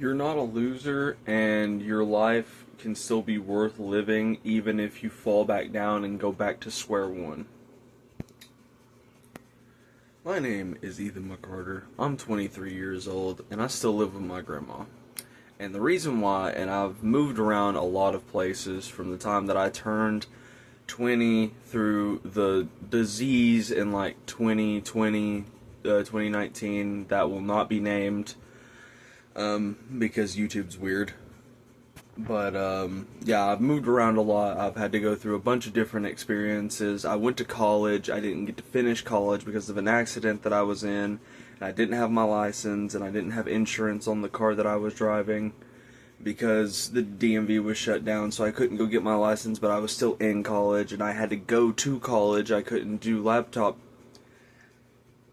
You're not a loser, and your life can still be worth living even if you fall back down and go back to square one. My name is Ethan McCarter. I'm 23 years old, and I still live with my grandma. And the reason why, and I've moved around a lot of places from the time that I turned 20 through the disease in like 2020, 2019 that will not be named because YouTube's weird. But yeah, I've moved around a lot. I've had to go through a bunch of different experiences. I went to college. I didn't get to finish college because of an accident that I was in. And I didn't have my license, and I didn't have insurance on the car that I was driving because the DMV was shut down, so I couldn't go get my license, but I was still in college, and I had to go to college. I couldn't do laptop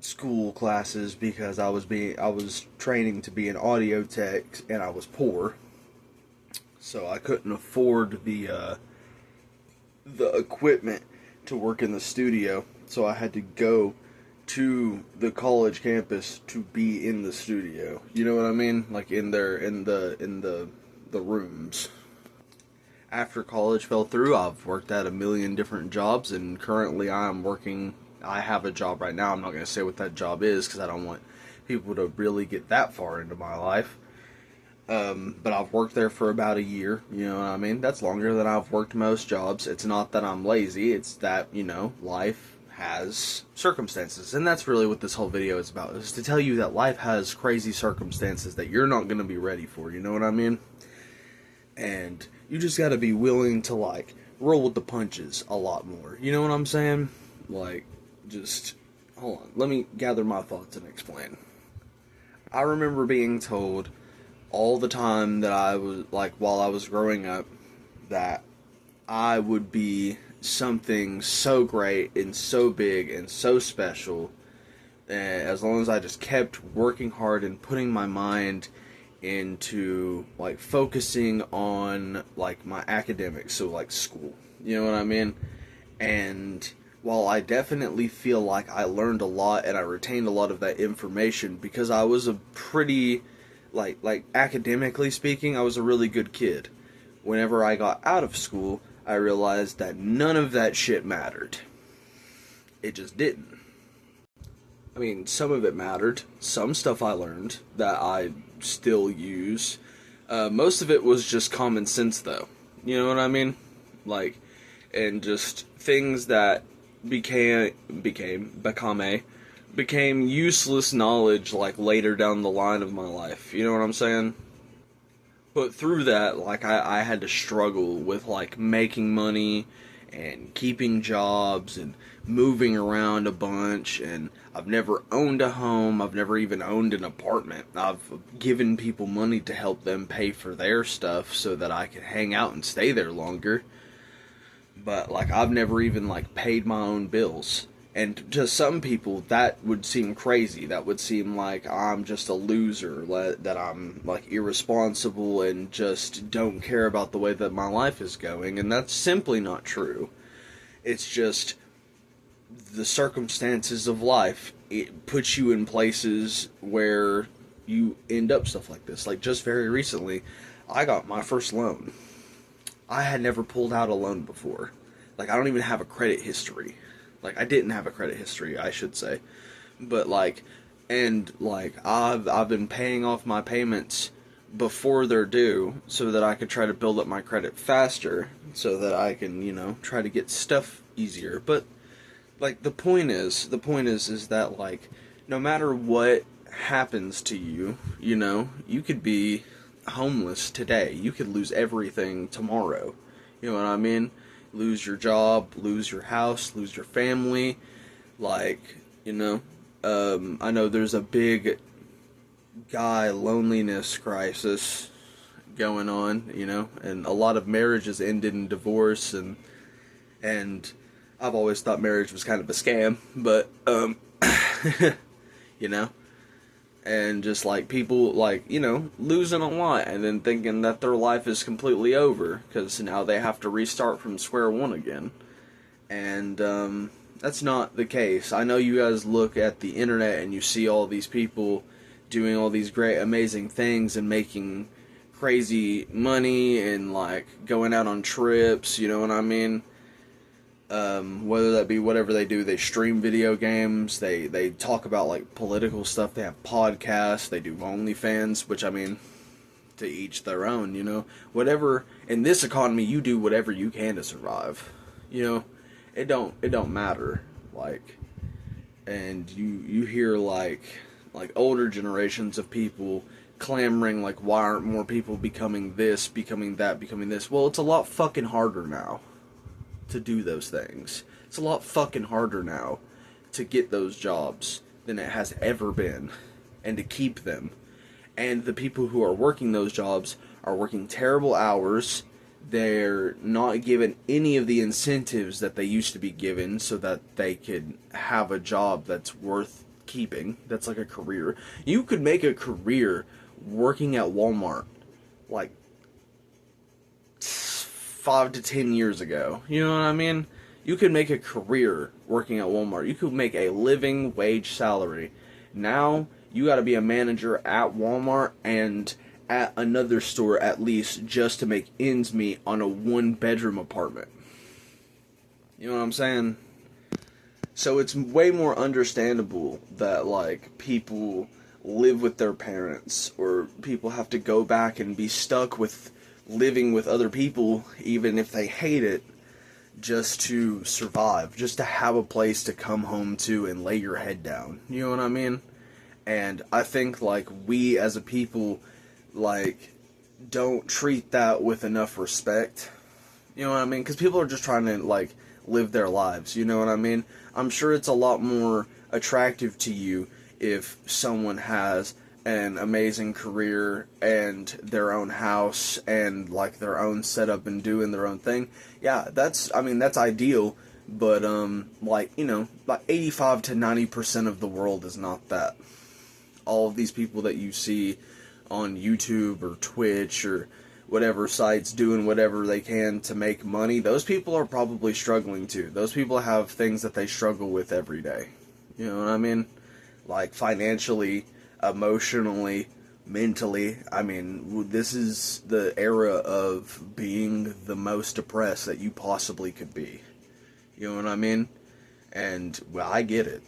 school classes because I was training to be an audio tech, and I was poor. So I couldn't afford the equipment to work in the studio. So I had to go to the college campus to be in the studio. You know what I mean? Like in the rooms. After college fell through, I've worked at a million different jobs, and currently I have a job right now. I'm not going to say what that job is because I don't want people to really get that far into my life. But I've worked there for about a year, you know what I mean? That's longer than I've worked most jobs. It's not that I'm lazy, it's that, life has circumstances. And that's really what this whole video is about, is to tell you that life has crazy circumstances that you're not going to be ready for, you know what I mean? And you just got to be willing to, roll with the punches a lot more, you know what I'm saying? Hold on, let me gather my thoughts and explain. I remember being told all the time that I was, while I was growing up, that I would be something so great and so big and so special as long as I just kept working hard and putting my mind into, focusing on, my academics, so, school, you know what I mean? And while I definitely feel like I learned a lot and I retained a lot of that information because I was a pretty... academically speaking, I was a really good kid. Whenever I got out of school, I realized that none of that shit mattered. It just didn't. I mean, some of it mattered. Some stuff I learned that I still use. Most of it was just common sense, though. You know what I mean? And just things that became useless knowledge, later down the line of my life. You know what I'm saying? But through that, I had to struggle with, making money and keeping jobs and moving around a bunch, and I've never owned a home. I've never even owned an apartment. I've given people money to help them pay for their stuff so that I could hang out and stay there longer. But, I've never even, paid my own bills. And to some people, that would seem crazy. That would seem like I'm just a loser, that I'm, irresponsible and just don't care about the way that my life is going. And that's simply not true. It's just the circumstances of life. It puts you in places where you end up stuff like this. Just very recently, I got my first loan. I had never pulled out a loan before. I don't even have a credit history. I didn't have a credit history, I should say. But, I've been paying off my payments before they're due so that I could try to build up my credit faster so that I can, try to get stuff easier. But, the point is that, no matter what happens to you, you could be homeless today. You could lose everything tomorrow. You know what I mean? Lose your job, lose your house, lose your family. I know there's a big loneliness crisis going on, and a lot of marriages ended in divorce, and I've always thought marriage was kind of a scam, but, and just people losing a lot and then thinking that their life is completely over because now they have to restart from square one again. And that's not the case. I know you guys look at the internet and you see all these people doing all these great, amazing things and making crazy money and like going out on trips, you know what I mean? Whether that be whatever they do, they stream video games, they talk about like political stuff, they have podcasts, they do OnlyFans, which I mean, to each their own, you know. Whatever, in this economy, you do whatever you can to survive, you know. It don't matter, like, and you hear like older generations of people clamoring like, why aren't more people becoming this, becoming that, becoming this? Well, it's a lot fucking harder now to do those things. It's a lot fucking harder now to get those jobs than it has ever been, and to keep them. And the people who are working those jobs are working terrible hours. They're not given any of the incentives that they used to be given so that they could have a job that's worth keeping. That's like a career. You could make a career working at Walmart like 5 to 10 years ago. You know what I mean? You could make a career working at Walmart. You could make a living wage salary. Now, you gotta be a manager at Walmart and at another store at least just to make ends meet on a 1-bedroom apartment. You know what I'm saying? So it's way more understandable that like people live with their parents, or people have to go back and be stuck with living with other people even if they hate it, just to survive, just to have a place to come home to and lay your head down. You know what I mean? And I think like we as a people like don't treat that with enough respect. You know what I mean? Because people are just trying to like live their lives. You know what I mean? I'm sure it's a lot more attractive to you if someone has an amazing career and their own house and like their own setup and doing their own thing. Yeah, that's ideal. But like, you know, like 85 to 90% of the world is not that. All of these people that you see on YouTube or Twitch or whatever sites doing whatever they can to make money, those people are probably struggling too. Those people have things that they struggle with every day. You know what I mean? Like financially, emotionally, mentally. I mean, this is the era of being the most depressed that you possibly could be. You know what I mean? And, well, I get it.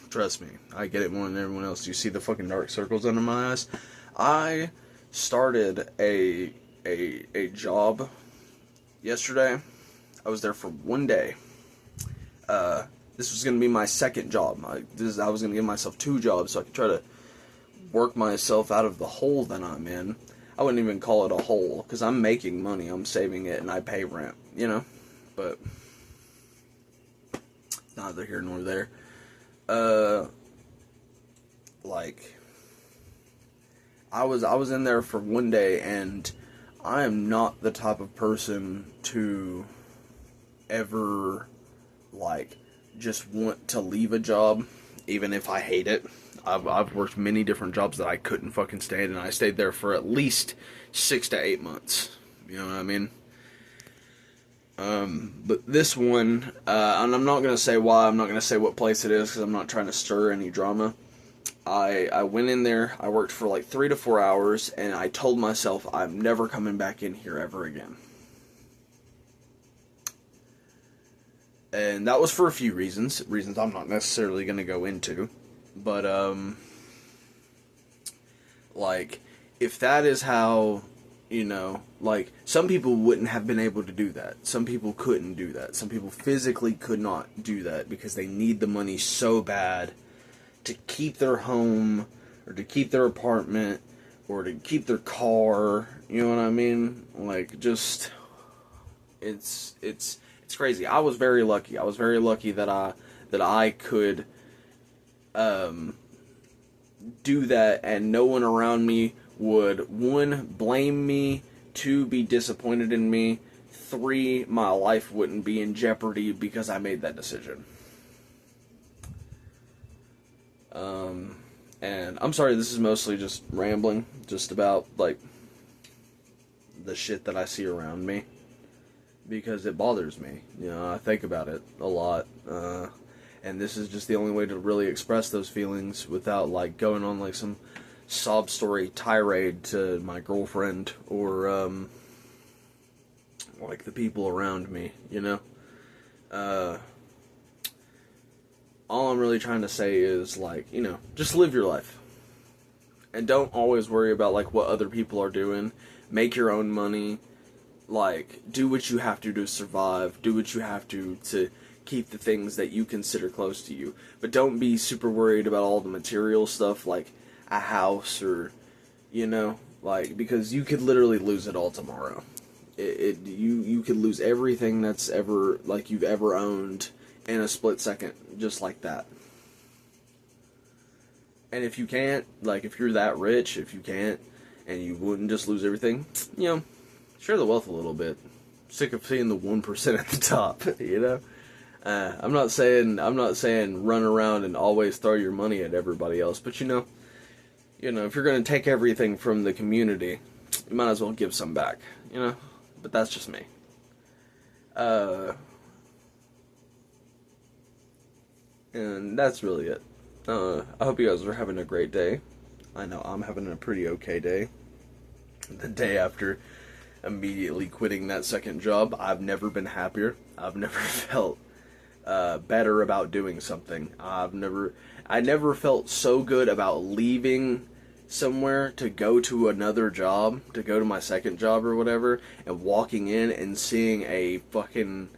Trust me, I get it more than everyone else. You see the fucking dark circles under my eyes? I started a job yesterday. I was there for 1 day. This was going to be my second job. I was going to give myself 2 jobs so I could try to work myself out of the hole that I'm in. I wouldn't even call it a hole, because I'm making money, I'm saving it, and I pay rent, you know? But neither here nor there. Like, I was in there for 1 day, and I am not the type of person to ever, like, just want to leave a job, even if I hate it. I've worked many different jobs that I couldn't fucking stand, and I stayed there for at least 6 to 8 months. You know what I mean? But this one, and I'm not going to say why, I'm not going to say what place it is, because I'm not trying to stir any drama. I went in there, I worked for like 3 to 4 hours, and I told myself I'm never coming back in here ever again. And that was for a few reasons I'm not necessarily going to go into. But, like, if that is how, you know, like, some people wouldn't have been able to do that. Some people couldn't do that. Some people physically could not do that because they need the money so bad to keep their home, or to keep their apartment, or to keep their car. You know what I mean? Like, just, it's crazy. I was very lucky. I was very lucky that I could do that, and no one around me would, 1, blame me, 2, be disappointed in me, 3, my life wouldn't be in jeopardy because I made that decision. And I'm sorry, this is mostly just rambling, just about, like, the shit that I see around me, because it bothers me. You know, I think about it a lot. and this is just the only way to really express those feelings without like going on like some sob story tirade to my girlfriend or like the people around me, you know. All I'm really trying to say is like, you know, just live your life. And don't always worry about like what other people are doing. Make your own money. Like, do what you have to survive. Do what you have to keep the things that you consider close to you. But don't be super worried about all the material stuff like a house or, you know, like, because you could literally lose it all tomorrow. You could lose everything that's ever, like, you've ever owned in a split second, just like that. And if you can't, like, if you're that rich, if you can't, and you wouldn't just lose everything, you know, share the wealth a little bit. Sick of seeing the 1% at the top, you know? I'm not saying run around and always throw your money at everybody else, but you know, if you're going to take everything from the community, you might as well give some back, you know? But that's just me. And that's really it. I hope you guys are having a great day. I know I'm having a pretty okay day. The day after immediately quitting that second job, I've never been happier. I've never felt better about doing something. I never felt so good about leaving somewhere to go to another job, to go to my second job or whatever, and walking in and seeing a fucking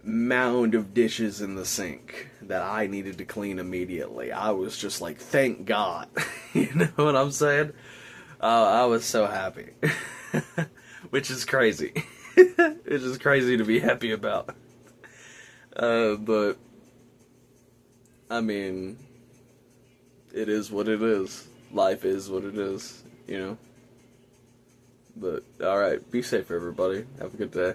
mound of dishes in the sink that I needed to clean immediately. I was just like, thank God. You know what I'm saying? I was so happy. Which is crazy. It's just crazy to be happy about. But, I mean, it is what it is. Life is what it is, you know? But, alright, be safe everybody. Have a good day.